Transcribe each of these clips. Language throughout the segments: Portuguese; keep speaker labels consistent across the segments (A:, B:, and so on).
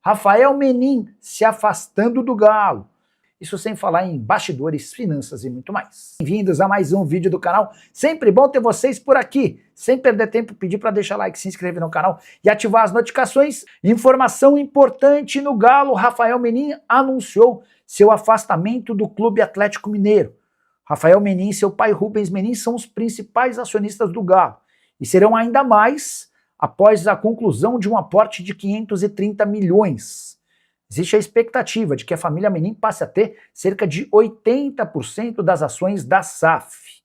A: Rafael Menin se afastando do Galo. Isso sem falar em bastidores, finanças e muito mais. Bem-vindos a mais um vídeo do canal. Sempre bom ter vocês por aqui. Sem perder tempo, pedir para deixar like, se inscrever no canal e ativar as notificações. Informação importante no Galo. Rafael Menin anunciou seu afastamento do Clube Atlético Mineiro. Rafael Menin e seu pai Rubens Menin são os principais acionistas do Galo. E serão ainda mais após a conclusão de um aporte de 530 milhões. Existe a expectativa de que a família Menin passe a ter cerca de 80% das ações da SAF.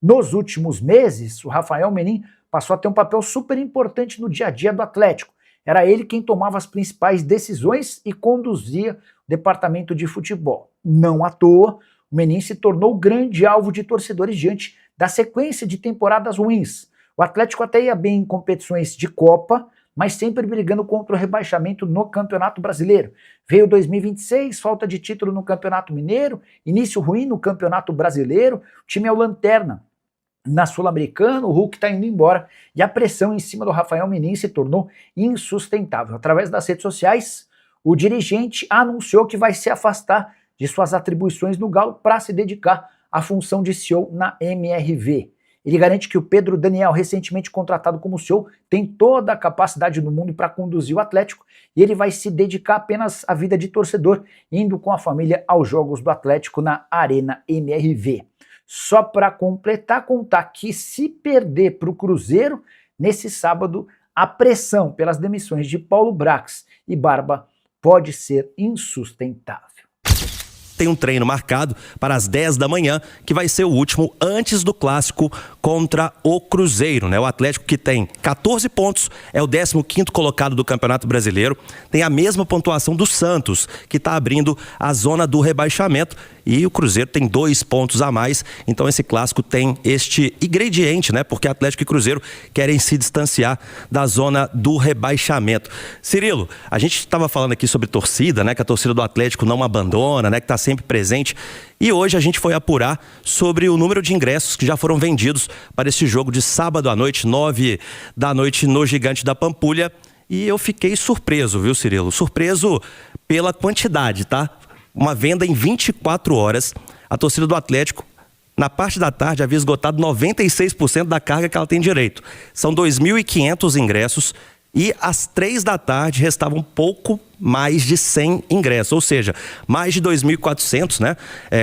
A: Nos últimos meses, o Rafael Menin passou a ter um papel super importante no dia a dia do Atlético. Era ele quem tomava as principais decisões e conduzia o departamento de futebol. Não à toa, o Menin se tornou grande alvo de torcedores diante da sequência de temporadas ruins. O Atlético até ia bem em competições de Copa, mas sempre brigando contra o rebaixamento no Campeonato Brasileiro. Veio 2026, falta de título no Campeonato Mineiro, início ruim no Campeonato Brasileiro, o time é o lanterna na Sul-Americana, o Hulk está indo embora e a pressão em cima do Rafael Menin se tornou insustentável. Através das redes sociais, o dirigente anunciou que vai se afastar de suas atribuições no Galo para se dedicar à função de CEO na MRV. Ele garante que o Pedro Daniel, recentemente contratado como CEO, tem toda a capacidade do mundo para conduzir o Atlético e ele vai se dedicar apenas à vida de torcedor, indo com a família aos jogos do Atlético na Arena MRV. Só para completar, contar que se perder para o Cruzeiro, nesse sábado, a pressão pelas demissões de Paulo Brax e Barba pode ser insustentável.
B: Tem um treino marcado para as 10 da manhã, que vai ser o último antes do clássico contra o Cruzeiro, né? O Atlético, que tem 14 pontos, é o 15º colocado do Campeonato Brasileiro, tem a mesma pontuação do Santos, que está abrindo a zona do rebaixamento, e o Cruzeiro tem 2 pontos a mais, então esse clássico tem este ingrediente, né? Porque Atlético e Cruzeiro querem se distanciar da zona do rebaixamento. Cirilo, a gente estava falando aqui sobre torcida, né? Que a torcida do Atlético não abandona, né? Que está sempre presente. E hoje a gente foi apurar sobre o número de ingressos que já foram vendidos para esse jogo de sábado à noite, 9 da noite no Gigante da Pampulha. E eu fiquei surpreso, viu, Cirilo? Surpreso pela quantidade, tá? Uma venda em 24 horas. A torcida do Atlético, na parte da tarde, havia esgotado 96% da carga que ela tem direito. São 2.500 ingressos e às 3 da tarde restavam pouco mais de 100 ingressos, ou seja, mais de 2.400, né?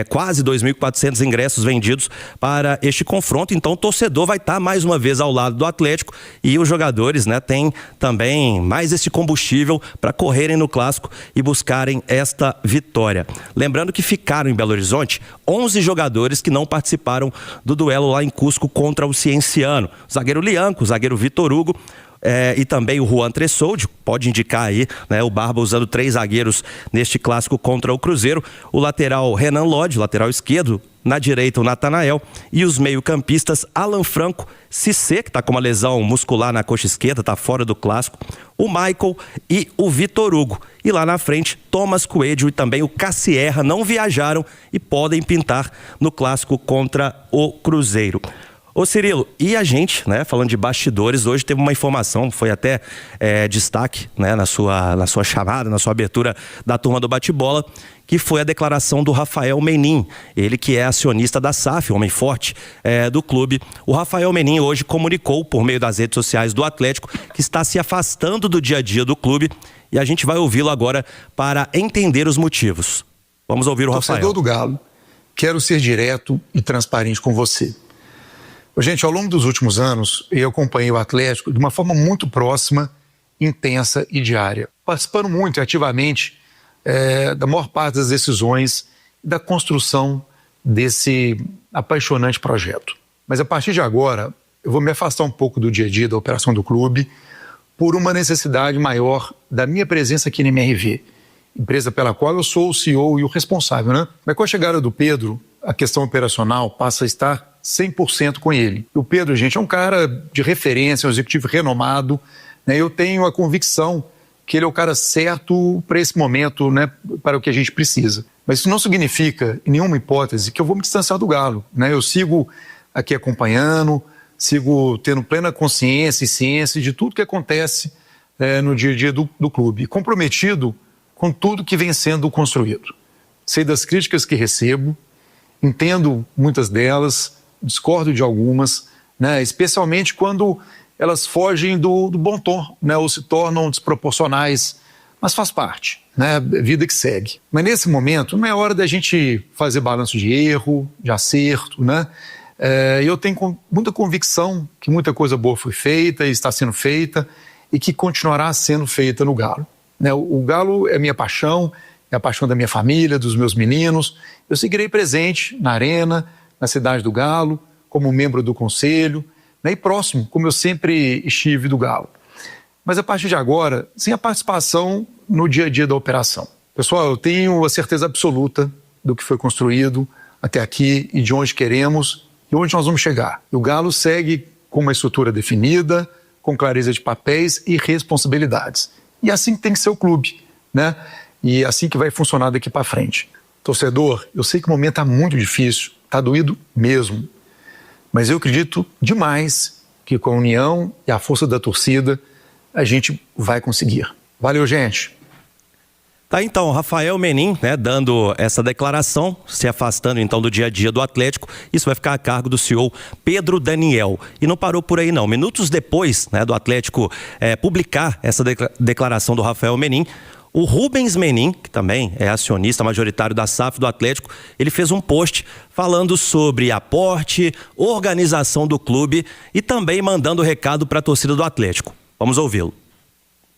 B: Quase 2.400 ingressos vendidos para este confronto. Então o torcedor vai estar mais uma vez ao lado do Atlético e os jogadores, né, têm também mais esse combustível para correrem no clássico e buscarem esta vitória. Lembrando que ficaram em Belo Horizonte 11 jogadores que não participaram do duelo lá em Cusco contra o Cienciano. O zagueiro Lianco, o zagueiro Vitor Hugo, e também o Juan Tressoldi, pode indicar aí, né, o Barba usando 3 zagueiros neste clássico contra o Cruzeiro, o lateral Renan Lodge, lateral esquerdo, na direita o Natanael e os meio-campistas Alan Franco, Cissé, que está com uma lesão muscular na coxa esquerda, está fora do clássico, o Michael e o Vitor Hugo. E lá na frente, Thomas Coelho e também o Cassierra não viajaram e podem pintar no clássico contra o Cruzeiro. Ô Cirilo, e a gente, né, falando de bastidores, hoje teve uma informação, foi até destaque, né, na sua chamada, na sua abertura da turma do bate-bola, que foi a declaração do Rafael Menin, ele que é acionista da SAF, homem forte do clube. O Rafael Menin hoje comunicou por meio das redes sociais do Atlético que está se afastando do dia a dia do clube e a gente vai ouvi-lo agora para entender os motivos. Vamos ouvir o Rafael.
C: Torcedor do Galo, quero ser direto e transparente com você. Gente, ao longo dos últimos anos, eu acompanhei o Atlético de uma forma muito próxima, intensa e diária, participando muito e ativamente da maior parte das decisões da construção desse apaixonante projeto. Mas a partir de agora, eu vou me afastar um pouco do dia a dia da operação do clube por uma necessidade maior da minha presença aqui na MRV, empresa pela qual eu sou o CEO e o responsável, né? Mas com a chegada do Pedro, a questão operacional passa a estar 100% com ele. O Pedro, gente, é um cara de referência, um executivo renomado, né? Eu tenho a convicção que ele é o cara certo para esse momento, né? Para o que a gente precisa. Mas isso não significa, em nenhuma hipótese, que eu vou me distanciar do Galo, né? Eu sigo aqui acompanhando, sigo tendo plena consciência e ciência de tudo que acontece no dia a dia do clube, comprometido com tudo que vem sendo construído. Sei das críticas que recebo, entendo muitas delas, discordo de algumas, né, especialmente quando elas fogem do bom tom, né, ou se tornam desproporcionais, mas faz parte, né, vida que segue. Mas nesse momento não é hora da gente fazer balanço de erro, de acerto, né? Eu tenho muita convicção que muita coisa boa foi feita e está sendo feita e que continuará sendo feita no Galo. Né? O Galo é minha paixão, é a paixão da minha família, dos meus meninos. Eu seguirei presente na arena, na cidade do Galo, como membro do conselho, né? E próximo, como eu sempre estive do Galo. Mas a partir de agora, sem a participação no dia a dia da operação. Pessoal, eu tenho a certeza absoluta do que foi construído até aqui e de onde queremos e onde nós vamos chegar. E o Galo segue com uma estrutura definida, com clareza de papéis e responsabilidades. E assim que tem que ser o clube, né? E assim que vai funcionar daqui para frente. Torcedor, eu sei que o momento está muito difícil, está doído mesmo. Mas eu acredito demais que com a união e a força da torcida, a gente vai conseguir. Valeu, gente!
B: Tá, então, Rafael Menin, né, dando essa declaração, se afastando então do dia a dia do Atlético. Isso vai ficar a cargo do CEO Pedro Daniel. E não parou por aí não. Minutos depois, né, do Atlético publicar essa declaração do Rafael Menin, o Rubens Menin, que também é acionista majoritário da SAF do Atlético, ele fez um post falando sobre aporte, organização do clube e também mandando recado para a torcida do Atlético. Vamos ouvi-lo.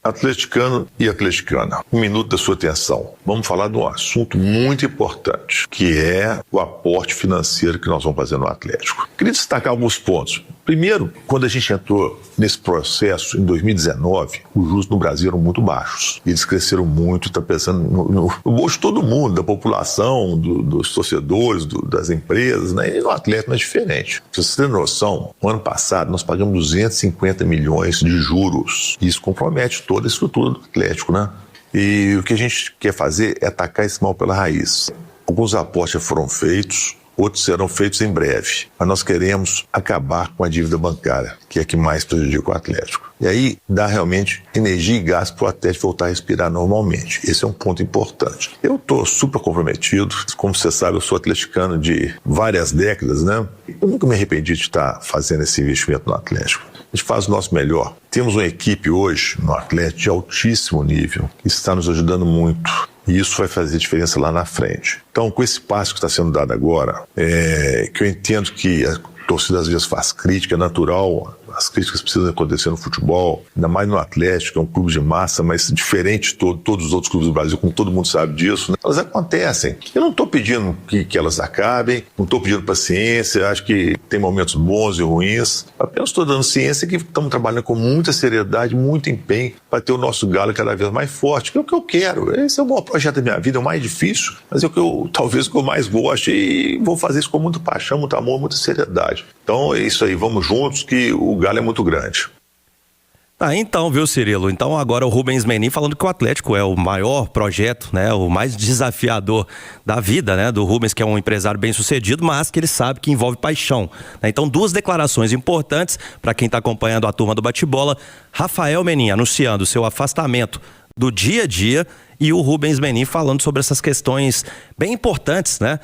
D: Atleticano e atleticana, um minuto da sua atenção. Vamos falar de um assunto muito importante, que é o aporte financeiro que nós vamos fazer no Atlético. Queria destacar alguns pontos. Primeiro, quando a gente entrou nesse processo em 2019, os juros no Brasil eram muito baixos. Eles cresceram muito, está pensando no bolso de todo mundo, da população, dos torcedores, das empresas, né? E no Atlético não é diferente. Pra vocês terem noção, no ano passado nós pagamos 250 milhões de juros. Isso compromete toda a estrutura do Atlético, né? E o que a gente quer fazer é atacar esse mal pela raiz. Alguns aportes já foram feitos, outros serão feitos em breve. Mas nós queremos acabar com a dívida bancária, que é a que mais prejudica o Atlético. E aí dá realmente energia e gás para o Atlético voltar a respirar normalmente. Esse é um ponto importante. Eu estou super comprometido. Como você sabe, eu sou atleticano de várias décadas, né? Eu nunca me arrependi de estar fazendo esse investimento no Atlético. A gente faz o nosso melhor. Temos uma equipe hoje no Atlético de altíssimo nível, que está nos ajudando muito. E isso vai fazer diferença lá na frente. Então, com esse passo que está sendo dado agora, que eu entendo que a torcida às vezes faz crítica, é natural, as críticas precisam acontecer no futebol, ainda mais no Atlético, que é um clube de massa, mas diferente de todos os outros clubes do Brasil, como todo mundo sabe disso, né? Elas acontecem. Eu não estou pedindo que elas acabem, não estou pedindo paciência, acho que tem momentos bons e ruins, apenas estou dando ciência que estamos trabalhando com muita seriedade, muito empenho para ter o nosso Galo cada vez mais forte, que é o que eu quero. Esse é o maior projeto da minha vida, é o mais difícil, mas é o que eu, talvez o que eu mais gosto, e vou fazer isso com muita paixão, muito amor, muita seriedade. Então é isso aí, vamos juntos, que o Galo é muito grande.
B: Tá, então, viu, Cirilo? Então agora o Rubens Menin falando que o Atlético é o maior projeto, né, o mais desafiador da vida, né, do Rubens, que é um empresário bem sucedido, mas que ele sabe que envolve paixão, né? Então, duas declarações importantes para quem está acompanhando a turma do bate-bola. Rafael Menin anunciando seu afastamento do dia a dia e o Rubens Menin falando sobre essas questões bem importantes, né?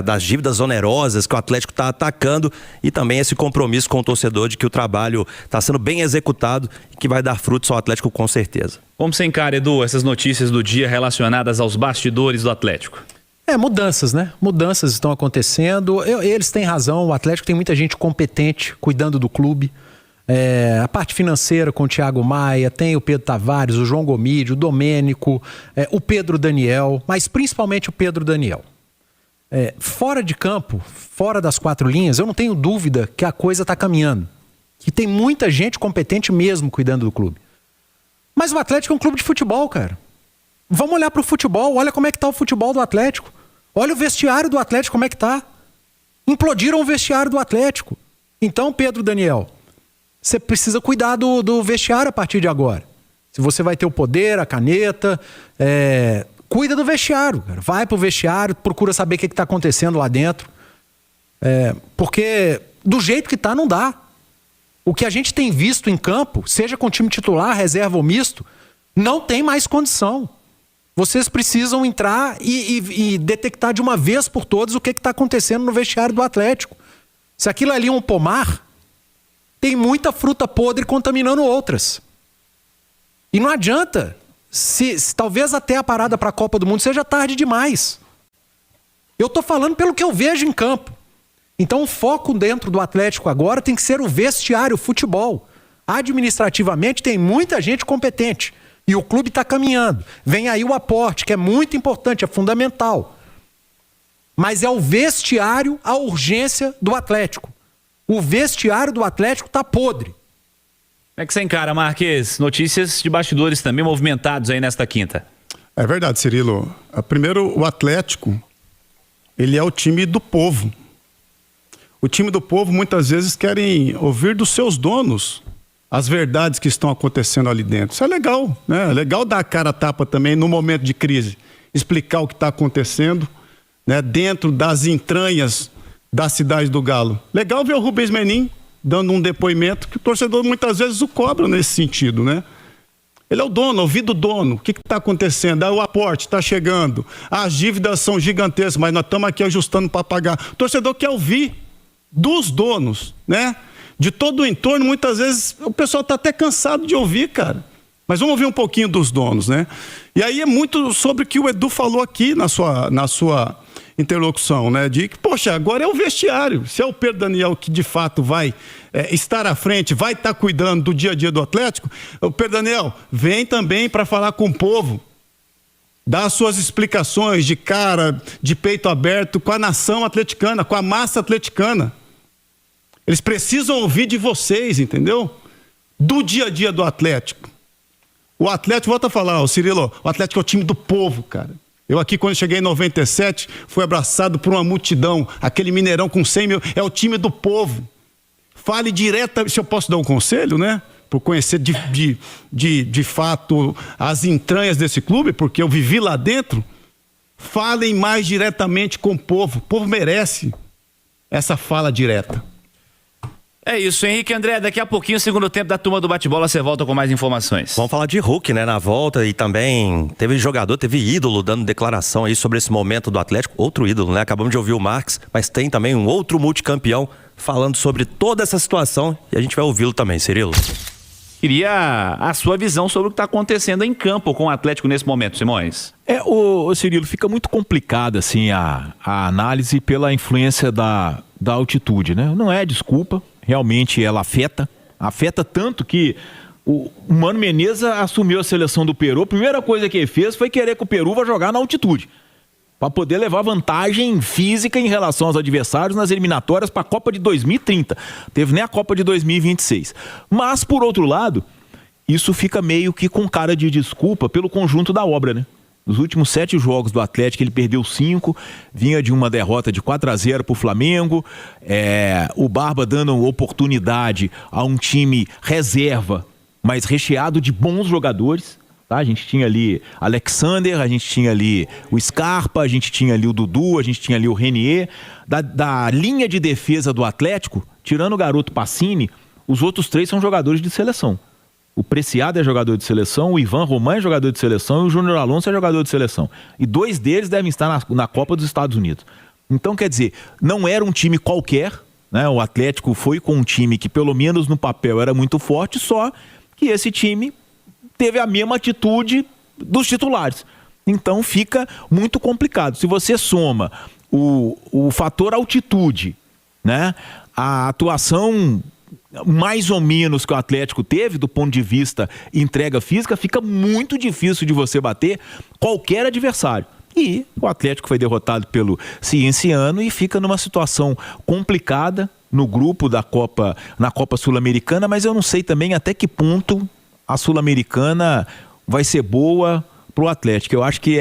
B: Das dívidas onerosas que o Atlético está atacando e também esse compromisso com o torcedor de que o trabalho está sendo bem executado e que vai dar frutos ao Atlético com certeza.
E: Como você encara, Edu, essas notícias do dia relacionadas aos bastidores do Atlético?
F: Mudanças, né? Mudanças estão acontecendo. Eles têm razão, o Atlético tem muita gente competente cuidando do clube. A parte financeira com o Thiago Maia, tem o Pedro Tavares, o João Gomídio, o Domênico, o Pedro Daniel, mas principalmente o Pedro Daniel. Fora de campo, fora das quatro linhas, eu não tenho dúvida que a coisa está caminhando. Que tem muita gente competente mesmo cuidando do clube. Mas o Atlético é um clube de futebol, cara. Vamos olhar para o futebol, olha como é que está o futebol do Atlético. Olha o vestiário do Atlético, como é que está. Implodiram o vestiário do Atlético. Então, Pedro Daniel, você precisa cuidar do vestiário a partir de agora. Se você vai ter o poder, a caneta, cuida do vestiário, cara. Vai pro vestiário, procura saber o que está acontecendo lá dentro. Porque do jeito que tá, não dá. O que a gente tem visto em campo, seja com time titular, reserva ou misto, não tem mais condição. Vocês precisam entrar e detectar de uma vez por todas o que está acontecendo no vestiário do Atlético. Se aquilo ali é um pomar, tem muita fruta podre contaminando outras. E não adianta, se talvez até a parada para a Copa do Mundo seja tarde demais. Eu estou falando pelo que eu vejo em campo. Então o foco dentro do Atlético agora tem que ser o vestiário, o futebol. Administrativamente tem muita gente competente. E o clube está caminhando. Vem aí o aporte, que é muito importante, é fundamental. Mas é o vestiário a urgência do Atlético. O vestiário do Atlético está podre.
E: Como é que você encara, Marques? Notícias de bastidores também movimentados aí nesta quinta.
G: É verdade, Cirilo. Primeiro, o Atlético, ele é o time do povo. O time do povo muitas vezes querem ouvir dos seus donos as verdades que estão acontecendo ali dentro. Isso é legal, né? É legal dar a cara a tapa também no momento de crise. Explicar o que está acontecendo, né? Dentro das entranhas da cidade do Galo. Legal ver o Rubens Menin dando um depoimento que o torcedor muitas vezes o cobra nesse sentido, né? Ele é o dono, ouvi do dono. O que está acontecendo? O aporte está chegando. As dívidas são gigantescas, mas nós estamos aqui ajustando para pagar. O torcedor quer ouvir dos donos, né? De todo o entorno, muitas vezes o pessoal está até cansado de ouvir, cara. Mas vamos ouvir um pouquinho dos donos, né? E aí é muito sobre o que o Edu falou aqui na sua interlocução, né? De que, poxa, agora é o vestiário. Se é o Pedro Daniel que de fato vai estar à frente, vai estar cuidando do dia a dia do Atlético, o Pedro Daniel vem também para falar com o povo. Dá as suas explicações de cara, de peito aberto com a nação atleticana, com a massa atleticana. Eles precisam ouvir de vocês, entendeu? Do dia a dia do Atlético. O Atlético, volta a falar, Cirilo, o Atlético é o time do povo, cara. Eu aqui, quando cheguei em 97, fui abraçado por uma multidão. Aquele Mineirão com 100 mil, é o time do povo. Fale direto, se eu posso dar um conselho, né? Por conhecer de fato as entranhas desse clube, porque eu vivi lá dentro. Falem mais diretamente com o povo. O povo merece essa fala direta.
E: É isso, Henrique André, daqui a pouquinho, segundo tempo da turma do bate-bola, você volta com mais informações.
B: Vamos falar de Hulk, né, na volta, e também teve jogador, teve ídolo dando declaração aí sobre esse momento do Atlético, outro ídolo, né, acabamos de ouvir o Marques, mas tem também um outro multicampeão falando sobre toda essa situação e a gente vai ouvi-lo também, Cirilo.
E: Queria a sua visão sobre o que está acontecendo em campo com o Atlético nesse momento, Simões.
H: O Cirilo, fica muito complicado assim a análise pela influência da altitude, né? Não é desculpa, realmente ela afeta tanto que o Mano Menezes assumiu a seleção do Peru, a primeira coisa que ele fez foi querer que o Peru vá jogar na altitude, para poder levar vantagem física em relação aos adversários nas eliminatórias para a Copa de 2030. Teve nem a Copa de 2026. Mas, por outro lado, isso fica meio que com cara de desculpa pelo conjunto da obra, né? Nos últimos 7 jogos do Atlético, ele perdeu 5, vinha de uma derrota de 4-0 para o Flamengo, o Barba dando oportunidade a um time reserva, mas recheado de bons jogadores. Tá? A gente tinha ali Alexander, a gente tinha ali o Scarpa, a gente tinha ali o Dudu, a gente tinha ali o Renier. Da linha de defesa do Atlético, tirando o garoto Pacini, os outros 3 são jogadores de seleção. O Preciado é jogador de seleção, o Ivan Roman é jogador de seleção e o Júnior Alonso é jogador de seleção. E 2 deles devem estar na Copa dos Estados Unidos. Então, quer dizer, não era um time qualquer, né? O Atlético foi com um time que, pelo menos no papel, era muito forte, só que esse time teve a mesma atitude dos titulares. Então fica muito complicado. Se você soma o fator altitude, né? A atuação mais ou menos que o Atlético teve do ponto de vista entrega física, fica muito difícil de você bater qualquer adversário. E o Atlético foi derrotado pelo Cienciano e fica numa situação complicada no grupo da Copa, na Copa Sul-Americana, mas eu não sei também até que ponto a Sul-Americana vai ser boa pro Atlético. Eu acho que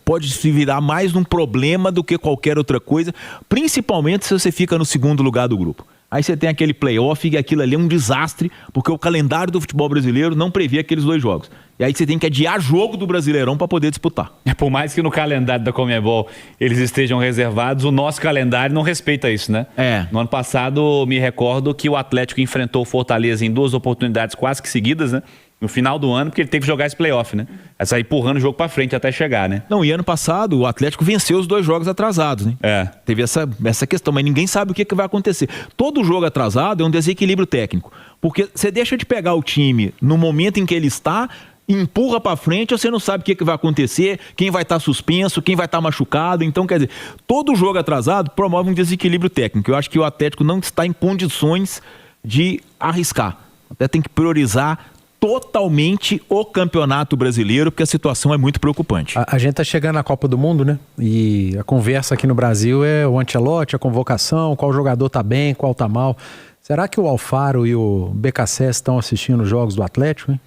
H: pode se virar mais um problema do que qualquer outra coisa, principalmente se você fica no segundo lugar do grupo. Aí você tem aquele playoff e aquilo ali é um desastre, porque o calendário do futebol brasileiro não previa aqueles 2 jogos. E aí você tem que adiar jogo do Brasileirão para poder disputar.
E: Por mais que no calendário da Conmebol eles estejam reservados, o nosso calendário não respeita isso, né? No ano passado, me recordo que o Atlético enfrentou o Fortaleza em 2 oportunidades quase que seguidas, né? No final do ano, porque ele teve que jogar esse playoff, né? É sair empurrando o jogo pra frente até chegar, né?
H: Não, e ano passado o Atlético venceu os 2 jogos atrasados, né? Teve essa questão, mas ninguém sabe o que vai acontecer. Todo jogo atrasado é um desequilíbrio técnico, porque você deixa de pegar o time no momento em que ele está, empurra pra frente, você não sabe o que vai acontecer, quem vai estar suspenso, quem vai estar machucado. Então, quer dizer, todo jogo atrasado promove um desequilíbrio técnico. Eu acho que o Atlético não está em condições de arriscar. Até tem que priorizar totalmente o Campeonato Brasileiro, porque a situação é muito preocupante.
F: A gente tá chegando na Copa do Mundo, né? E a conversa aqui no Brasil é o Ancelotti, a convocação, qual jogador tá bem, qual tá mal. Será que o Alfaro e o BKSS estão assistindo os jogos do Atlético, hein?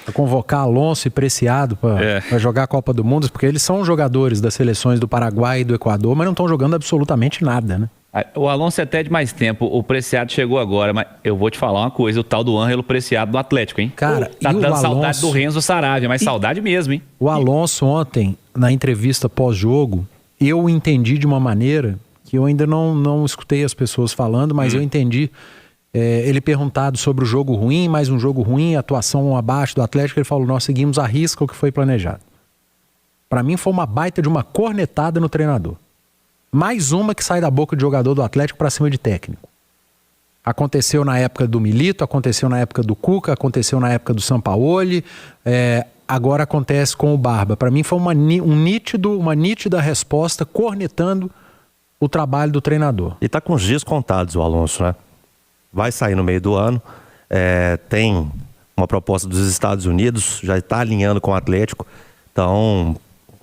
F: Pra convocar Alonso e Preciado para jogar a Copa do Mundo, porque eles são jogadores das seleções do Paraguai e do Equador, mas não estão jogando absolutamente nada, né?
E: O Alonso é até de mais tempo, o Preciado chegou agora, mas eu vou te falar uma coisa, o tal do Ângelo Preciado do Atlético, hein?
F: Cara,
E: tá dando
F: Alonso...
E: saudade do Renzo Saravia, mas saudade mesmo, hein?
F: O Alonso ontem, na entrevista pós-jogo, eu entendi de uma maneira que eu ainda não escutei as pessoas falando, mas eu entendi, ele perguntado sobre o jogo ruim, mais um jogo ruim, atuação abaixo do Atlético, ele falou, nós seguimos a risca o que foi planejado. Pra mim foi uma baita de uma cornetada no treinador. Mais uma que sai da boca de jogador do Atlético para cima de técnico. Aconteceu na época do Milito, aconteceu na época do Cuca, aconteceu na época do Sampaoli, agora acontece com o Barba. Para mim foi uma nítida resposta cornetando o trabalho do treinador.
B: E tá com os dias contados o Alonso, né? Vai sair no meio do ano, tem uma proposta dos Estados Unidos, já está alinhando com o Atlético, então...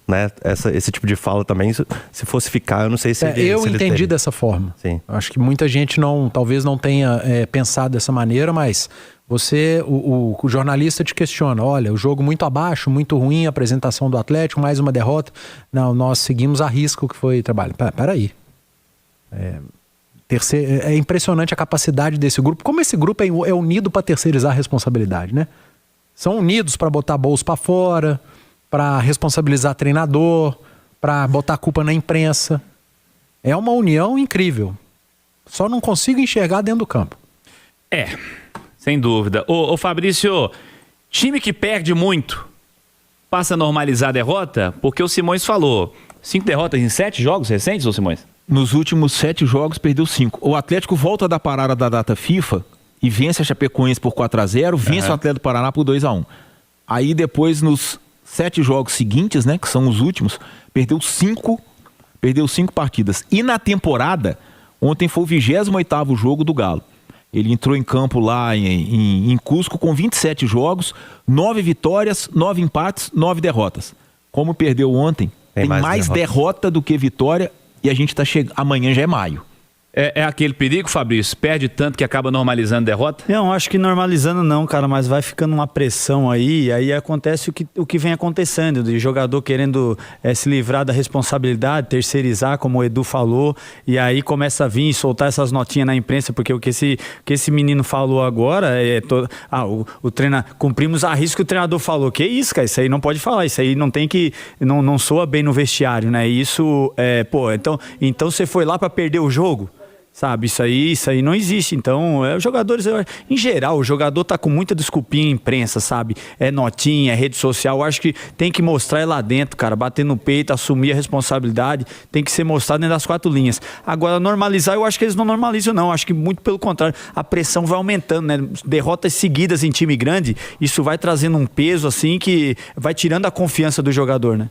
B: Né? Esse tipo de fala também, se fosse ficar, eu não sei se ele...
F: Eu entendi dessa forma.
B: Sim.
F: Acho que muita gente talvez não tenha pensado dessa maneira, mas o jornalista te questiona, olha, o jogo muito abaixo, muito ruim, a apresentação do Atlético, mais uma derrota. Não, nós seguimos a risca o que foi trabalho. Peraí. É impressionante a capacidade desse grupo. Como esse grupo é unido para terceirizar a responsabilidade, né? São unidos para botar bolso para fora, para responsabilizar treinador, para botar a culpa na imprensa. É uma união incrível. Só não consigo enxergar dentro do campo.
E: Sem dúvida. Ô Fabrício, time que perde muito passa a normalizar a derrota? Porque o Simões falou, 5 derrotas em 7 jogos recentes, ô Simões?
H: Nos últimos 7 jogos perdeu 5. O Atlético volta da parada da data FIFA e vence a Chapecoense por 4-0, vence o Atlético do Paraná por 2-1. Aí depois nos 7 jogos seguintes, né, que são os últimos, perdeu 5 partidas. E na temporada, ontem foi o 28º jogo do Galo. Ele entrou em campo lá em Cusco com 27 jogos, 9 vitórias, 9 empates, 9 derrotas. Como perdeu ontem, tem mais derrota do que vitória e a gente tá amanhã já é maio.
E: É aquele perigo, Fabrício? Perde tanto que acaba normalizando a derrota?
I: Não, acho que normalizando não, cara, mas vai ficando uma pressão aí acontece o que vem acontecendo, de jogador querendo se livrar da responsabilidade, terceirizar, como o Edu falou, e aí começa a vir e soltar essas notinhas na imprensa, porque o que esse menino falou agora o treinador, cumprimos a risca que o treinador falou. Que isso, cara? Isso aí não pode falar, isso aí não tem que, não soa bem no vestiário, né? Isso, então você foi lá para perder o jogo? Sabe, isso aí não existe. Então, os jogadores, em geral, o jogador tá com muita desculpinha em imprensa, sabe? É notinha, é rede social. Eu acho que tem que mostrar lá dentro, cara, bater no peito, assumir a responsabilidade, tem que ser mostrado dentro das 4 linhas. Agora, normalizar, eu acho que eles não normalizam, não. Eu acho que muito pelo contrário, a pressão vai aumentando, né? Derrotas seguidas em time grande, isso vai trazendo um peso, assim, que vai tirando a confiança do jogador, né?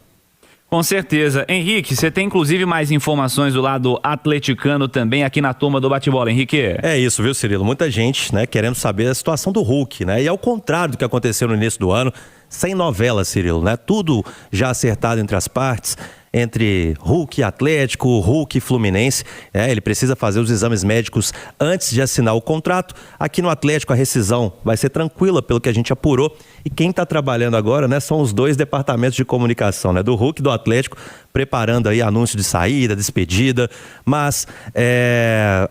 E: Com certeza. Henrique, você tem inclusive mais informações do lado atleticano também aqui na turma do Bate-Bola, Henrique?
B: É isso, viu, Cirilo? Muita gente, né, querendo saber a situação do Hulk, né? E ao contrário do que aconteceu no início do ano, sem novela, Cirilo, né? Tudo já acertado entre as partes, entre Hulk e Atlético, Hulk e Fluminense. Ele precisa fazer os exames médicos antes de assinar o contrato. Aqui no Atlético a rescisão vai ser tranquila, pelo que a gente apurou. E quem está trabalhando agora, né, são os dois departamentos de comunicação, né, do Hulk e do Atlético, preparando aí anúncio de saída, despedida. Mas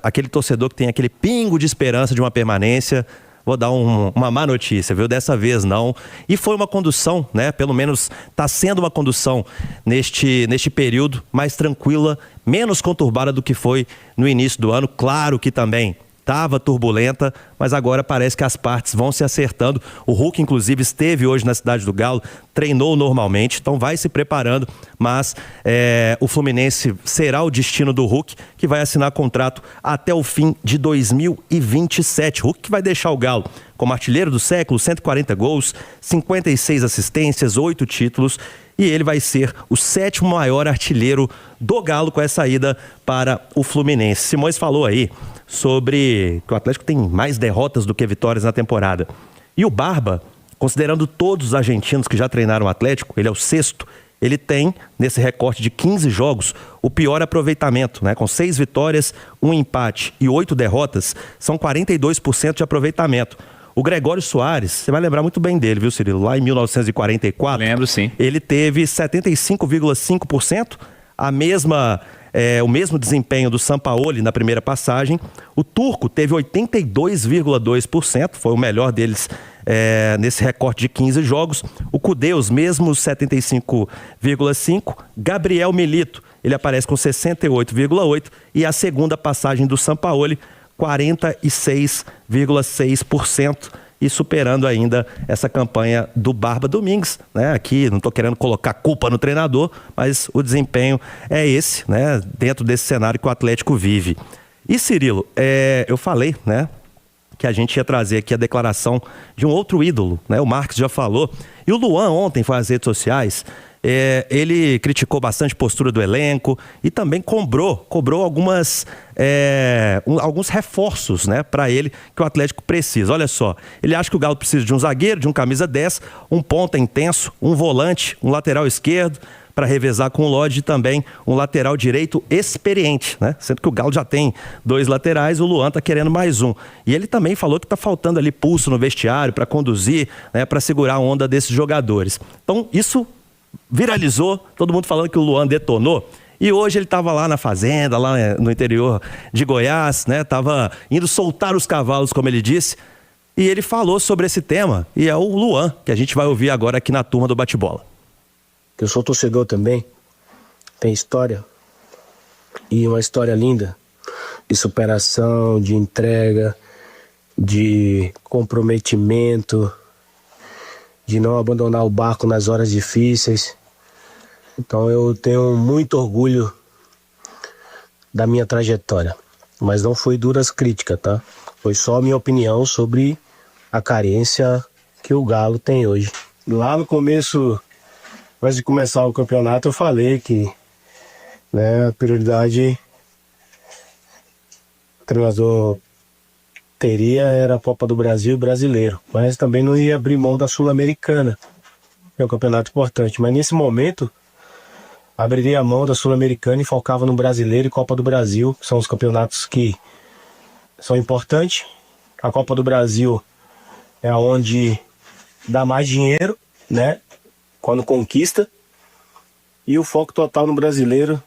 B: aquele torcedor que tem aquele pingo de esperança de uma permanência, vou dar uma má notícia, viu? Dessa vez não. E foi uma condução, né? Pelo menos está sendo uma condução neste período mais tranquila, menos conturbada do que foi no início do ano. Claro que também estava turbulenta, mas agora parece que as partes vão se acertando. O Hulk, inclusive, esteve hoje na Cidade do Galo, treinou normalmente, então vai se preparando, mas o Fluminense será o destino do Hulk, que vai assinar contrato até o fim de 2027. Hulk que vai deixar o Galo como artilheiro do século, 140 gols, 56 assistências, 8 títulos, e ele vai ser o 7º maior artilheiro do Galo com essa ida para o Fluminense. Simões falou aí sobre que o Atlético tem mais derrotas do que vitórias na temporada. E o Barba, considerando todos os argentinos que já treinaram o Atlético, ele é o 6º, ele tem, nesse recorte de 15 jogos, o pior aproveitamento, né? Com 6 vitórias, 1 empate e 8 derrotas, são 42% de aproveitamento. O Gregório Soares, você vai lembrar muito bem dele, viu, Cirilo? Lá em 1944.
E: Lembro, sim.
B: Ele teve 75,5%, o mesmo desempenho do Sampaoli na primeira passagem. O Turco teve 82,2%, foi o melhor deles nesse recorte de 15 jogos. O Cudê, os mesmos 75,5%. Gabriel Milito, ele aparece com 68,8%. E a segunda passagem do Sampaoli, 46,6%, e superando ainda essa campanha do Barba Domingues, né? Aqui não estou querendo colocar culpa no treinador, mas o desempenho é esse, né? Dentro desse cenário que o Atlético vive. E Cirilo, eu falei, né, que a gente ia trazer aqui a declaração de um outro ídolo, né? O Marques já falou. E o Luan ontem foi às redes sociais. Ele criticou bastante a postura do elenco e também cobrou alguns reforços, né, para ele, que o Atlético precisa. Olha só, ele acha que o Galo precisa de um zagueiro, de um camisa 10, um ponta intenso, um volante, um lateral esquerdo para revezar com o Lodge, e também um lateral direito experiente, né? Sendo que o Galo já tem 2 laterais, o Luan tá querendo mais um. E ele também falou que tá faltando ali pulso no vestiário para conduzir, né, para segurar a onda desses jogadores. Então, isso viralizou, todo mundo falando que o Luan detonou. E hoje ele estava lá na fazenda, lá no interior de Goiás, né? Tava indo soltar os cavalos, como ele disse. E ele falou sobre esse tema. E é o Luan, que a gente vai ouvir agora aqui na turma do Bate-Bola.
J: Eu sou torcedor também. Tem história. E uma história linda. De superação, de entrega, de comprometimento, de não abandonar o barco nas horas difíceis. Então eu tenho muito orgulho da minha trajetória. Mas não foi duras críticas, tá? Foi só a minha opinião sobre a carência que o Galo tem hoje. Lá no começo, antes de começar o campeonato, eu falei que, né, a prioridade o treinador teria era a Copa do Brasil e Brasileiro, mas também não ia abrir mão da Sul-Americana, que é um campeonato importante. Mas nesse momento, abriria a mão da Sul-Americana e focava no Brasileiro e Copa do Brasil, que são os campeonatos que são importantes. A Copa do Brasil é onde dá mais dinheiro, né, quando conquista, e o foco total no Brasileiro,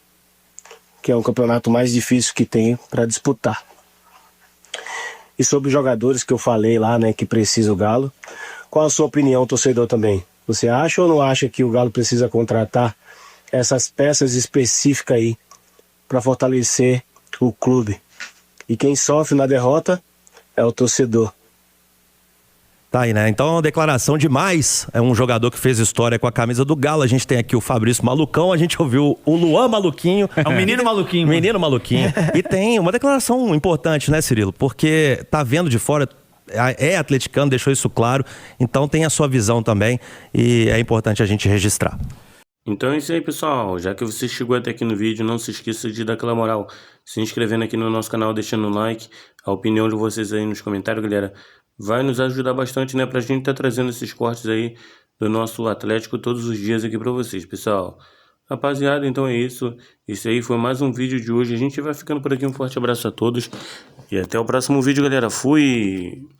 J: que é o campeonato mais difícil que tem para disputar. E sobre os jogadores que eu falei lá, né, que precisa o Galo, qual a sua opinião, torcedor, também? Você acha ou não acha que o Galo precisa contratar essas peças específicas aí para fortalecer o clube? E quem sofre na derrota é o torcedor.
B: Tá aí, né? Então, declaração demais. É um jogador que fez história com a camisa do Galo. A gente tem aqui o Fabrício Malucão, a gente ouviu o Luan Maluquinho.
H: É um menino maluquinho.
B: Menino Maluquinho. E tem uma declaração importante, né, Cirilo? Porque tá vendo de fora, é atleticano, deixou isso claro. Então tem a sua visão também e é importante a gente registrar.
K: Então é isso aí, pessoal. Já que você chegou até aqui no vídeo, não se esqueça de dar aquela moral, se inscrevendo aqui no nosso canal, deixando um like, a opinião de vocês aí nos comentários, galera. Vai nos ajudar bastante, né, pra gente estar trazendo esses cortes aí do nosso Atlético todos os dias aqui pra vocês, pessoal. Rapaziada, então é isso. Esse aí foi mais um vídeo de hoje. A gente vai ficando por aqui. Um forte abraço a todos. E até o próximo vídeo, galera. Fui!